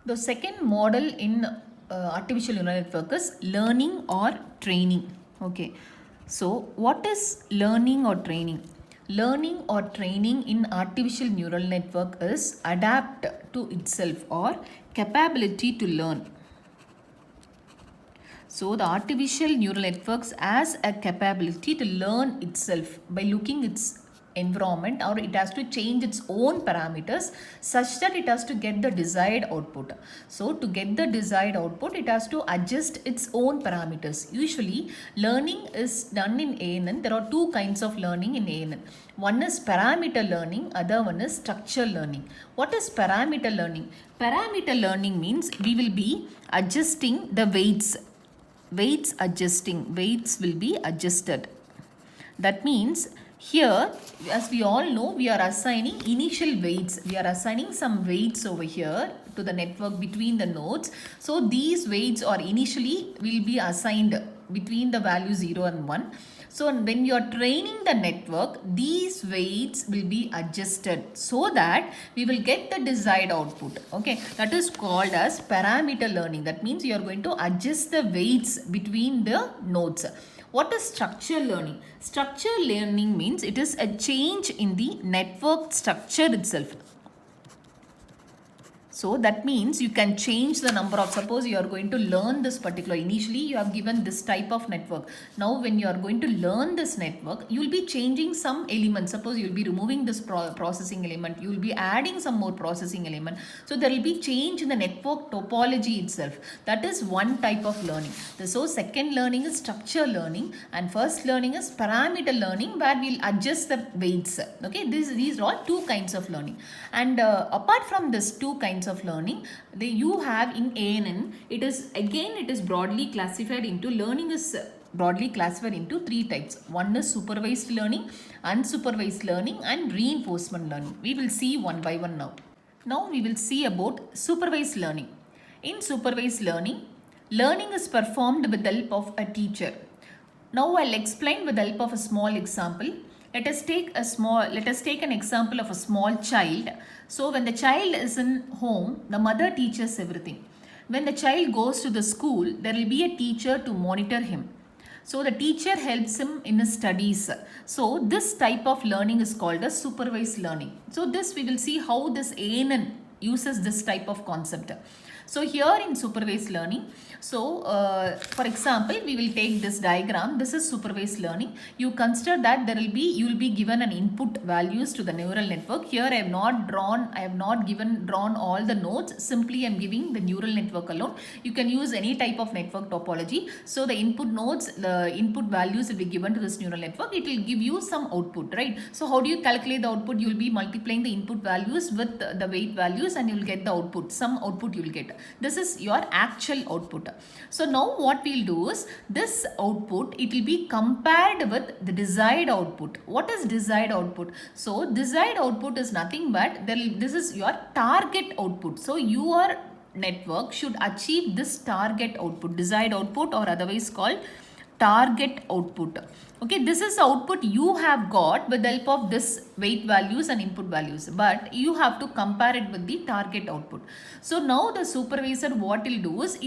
The second model in artificial neural network is learning or training. Okay, so what is learning or training? Learning or training in artificial neural network is adapt to itself or capability to learn. So the artificial neural networks has a capability to learn itself by looking its environment, or it has to change its own parameters such that it has to get the desired output. So to get the desired output, it has to adjust its own parameters. Usually learning is done in ANN. There are two kinds of learning in ANN. One is parameter learning, other one is structure learning. What is parameter learning? Parameter learning means we will be adjusting the weights will be adjusted. That means here, as we all know, we are assigning initial weights. We are assigning some weights over here to the network between the nodes. So these weights are initially will be assigned between the value 0 and 1. So when you are training the network, these weights will be adjusted so that we will get the desired output. Okay, that is called as parameter learning. That means you are going to adjust the weights between the nodes. What is structure learning? Structure learning means it is a change in the network structure itself. So that means you can change the number of, suppose you are going to learn this particular, initially you have given this type of network. Now when you are going to learn this network, you will be changing some elements. Suppose you will be removing this processing element, you will be adding some more processing element. So there will be change in the network topology itself. That is one type of learning. So second learning is structure learning, and first learning is parameter learning, where we'll adjust the weights. Okay, these are all two kinds of learning. And apart from this two kinds of learning, you have in ANN, it is broadly classified into three types. One is supervised learning, unsupervised learning, and reinforcement learning. We will see one by one now. Now we will see about supervised learning. In supervised learning, learning is performed with the help of a teacher. Now I'll explain with the help of a small example. Let us take an example of a small child. So when the child is in home, the mother teaches everything. When the child goes to the school, there will be a teacher to monitor him. So the teacher helps him in his studies. So this type of learning is called as supervised learning. So this we will see how this ANN uses this type of concept. So here in supervised learning, for example, we will take this diagram. This is supervised learning. You consider that you will be given an input values to the neural network. Here I have not drawn all the nodes. Simply I am giving the neural network alone. You can use any type of network topology. So the input nodes, the input values will be given to this neural network. It will give you some output, right? So how do you calculate the output? You will be multiplying the input values with the weight values, and you will get the output. Some output you will get. This is your actual output. So now what we'll do is, this output, it will be compared with the desired output. What is desired output? So desired output is nothing but this is your target output. So your network should achieve this target output, desired output, or otherwise called target output. Okay, this is the output you have got with the help of this weight values and input values, but you have to compare it with the target output. So now the supervisor, what will do is,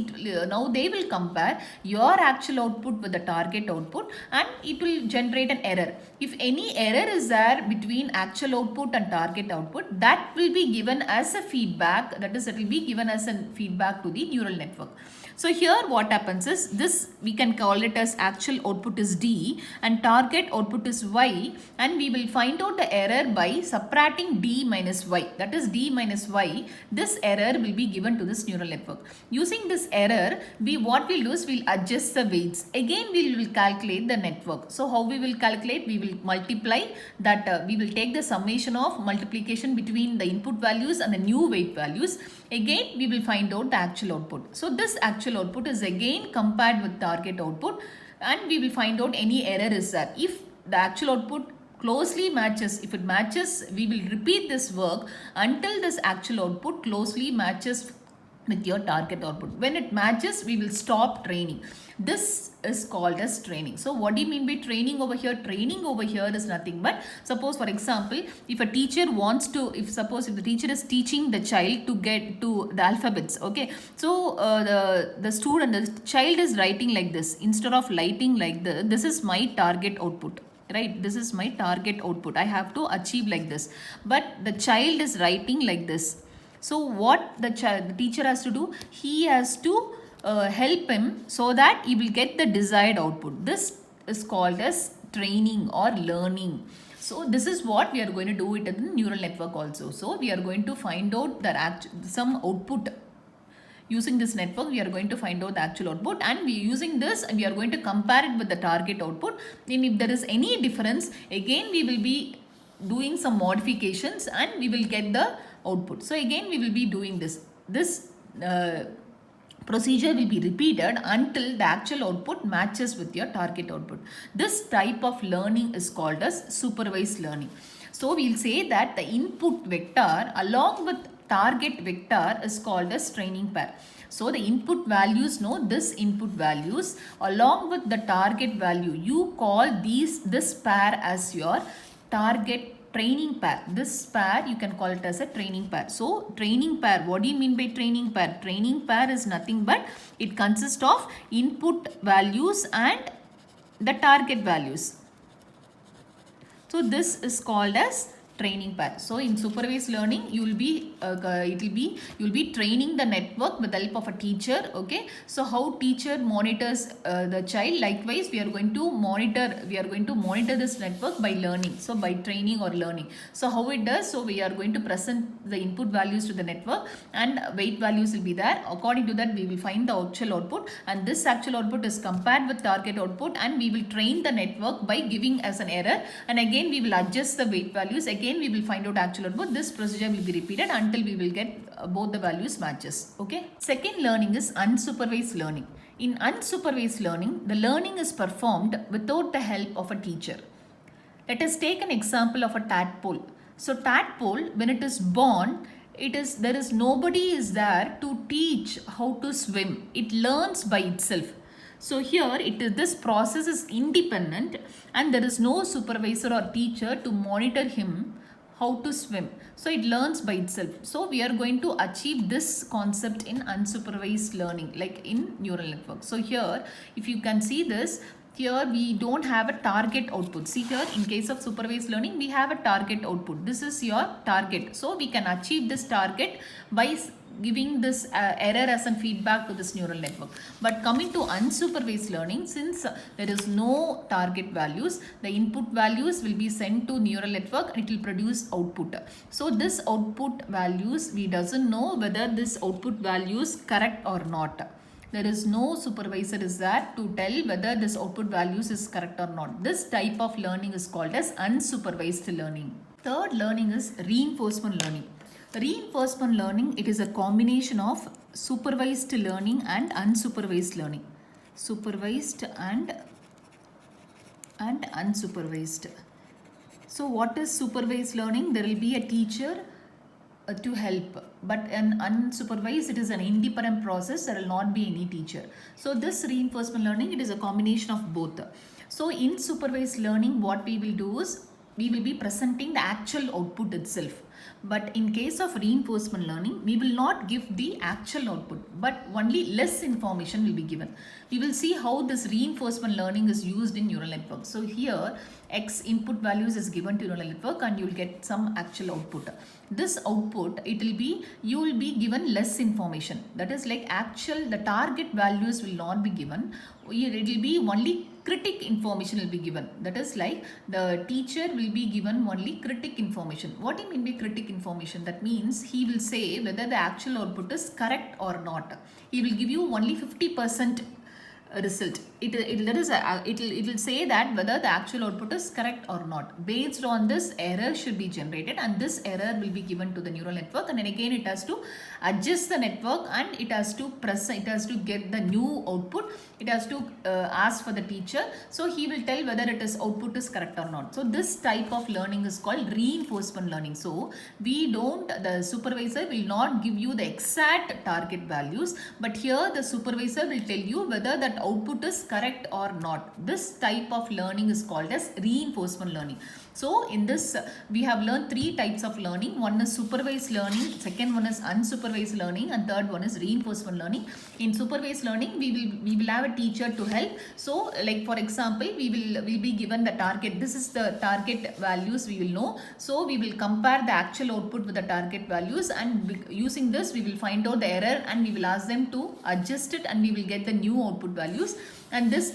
now they will compare your actual output with the target output, and it will generate an error. If any error is there between actual output and target output, that will be given as a feedback. That is, it will be given as a feedback to the neural network. So here what happens is, this we can call it as actual output is D and target output is Y, and we will find out the error by subtracting D minus Y. That is D minus Y. This error will be given to this neural network. Using this error, what we'll do is we'll adjust the weights. Again we will calculate the network. So how we will calculate? We will multiply that, we will take the summation of multiplication between the input values and the new weight values. Again we will find out the actual output. So this actual output is again compared with target output, and we will find out any error is there. If the actual output closely matches, if it matches, we will repeat this work until this actual output closely matches with your target output. When it matches, we will stop training. This is called as training. So what do you mean by training over here? Training over here is nothing but, suppose for example, if a teacher wants to, if the teacher is teaching the child to get to the alphabets, okay, so the child is writing like this, instead of writing like this is my target output, right? This is my target output, I have to achieve like this, but the child is writing like this. So what the teacher has to do? He has to help him so that he will get the desired output. This is called as training or learning. So this is what we are going to do it in the neural network also. So we are going to find out that some output. Using this network, we are going to find out the actual output, and we using this and we are going to compare it with the target output. And if there is any difference, again we will be doing some modifications and we will get the output. So again we will be doing this procedure will be repeated until the actual output matches with your target output. This type of learning is called as supervised learning. So we will say that the input vector along with target vector is called as training pair. So the input values, this input values along with the target value, you call this pair as your target training pair. This pair you can call it as a training pair. So training pair, what do you mean by training pair? Training pair is nothing but it consists of input values and the target values. So this is called as training pair. So in supervised learning, you will be training the network with the help of a teacher. Okay. So how teacher monitors the child. Likewise, we are going to monitor this network by learning. So by training or learning. So how it does? So we are going to present the input values to the network and weight values will be there. According to that, we will find the actual output, and this actual output is compared with target output, and we will train the network by giving as an error, and again we will adjust the weight values. Again we will find out actual output. This procedure will be repeated until we will get both the values matches. Okay. Second learning is unsupervised learning. In unsupervised learning, the learning is performed without the help of a teacher. Let us take an example of a tadpole. So tadpole, when it is born, there is nobody is there to teach how to swim. It learns by itself. So here this process is independent and there is no supervisor or teacher to monitor him how to swim. So it learns by itself. So we are going to achieve this concept in unsupervised learning, like in neural network. So here, if you can see this, here we don't have a target output. See here, in case of supervised learning, we have a target output. This is your target. So we can achieve this target by giving this error as a feedback to this neural network. But coming to unsupervised learning, since there is no target values, the input values will be sent to neural network and it will produce output. So this output values, we doesn't know whether this output value is correct or not. There is no supervisor is there to tell whether this output values is correct or not. This type of learning is called as unsupervised learning. Third learning is reinforcement learning. Reinforcement learning, it is a combination of supervised learning and unsupervised learning. Supervised and unsupervised. So what is supervised learning? There will be a teacher to help, but in unsupervised it is an independent process. There will not be any teacher. So this reinforcement learning, it is a combination of both. So in supervised learning, what we will do is we will be presenting the actual output itself. But in case of reinforcement learning, we will not give the actual output, but only less information will be given. We will see how this reinforcement learning is used in neural network. So here, X input values is given to neural network and you will get some actual output. This output, you will be given less information. That is like the target values will not be given. It will be only critic information will be given. That is like the teacher will be given only critic information. What do you mean by critic information? That means he will say whether the actual output is correct or not. He will give you only 50% result. It will say that whether the actual output is correct or not. Based on this, error should be generated, and this error will be given to the neural network, and then again it has to adjust the network, and it has to get the new output. It has to ask for the teacher, so he will tell whether output is correct or not. So this type of learning is called reinforcement learning. So the supervisor will not give you the exact target values, but here the supervisor will tell you whether that output is correct or not. This type of learning is called as reinforcement learning. So in this we have learned three types of learning. One is supervised learning, second one is unsupervised learning, and third one is reinforcement learning. In supervised learning, we will have a teacher to help. So like for example, we'll be given the target. This is the target values we will know. So we will compare the actual output with the target values, and using this we will find out the error, and we will ask them to adjust it, and we will get the new output values. And this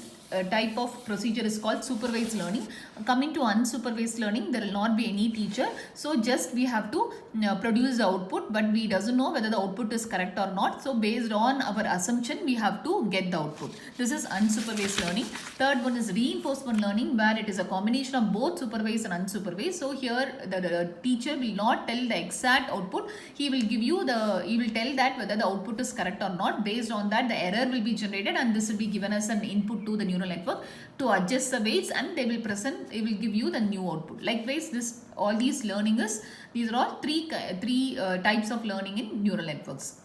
type of procedure is called supervised learning. Coming to unsupervised learning, there will not be any teacher, so just we have to produce the output, but we doesn't know whether the output is correct or not. So based on our assumption, we have to get the output. This is unsupervised learning. Third one is reinforcement learning, where it is a combination of both supervised and unsupervised. So here the teacher will not tell the exact output. He will tell that whether the output is correct or not. Based on that, the error will be generated, and this will be given as an input to the neural network to adjust the weights, and they will give you the new output. Likewise, these are all three types of learning in neural networks.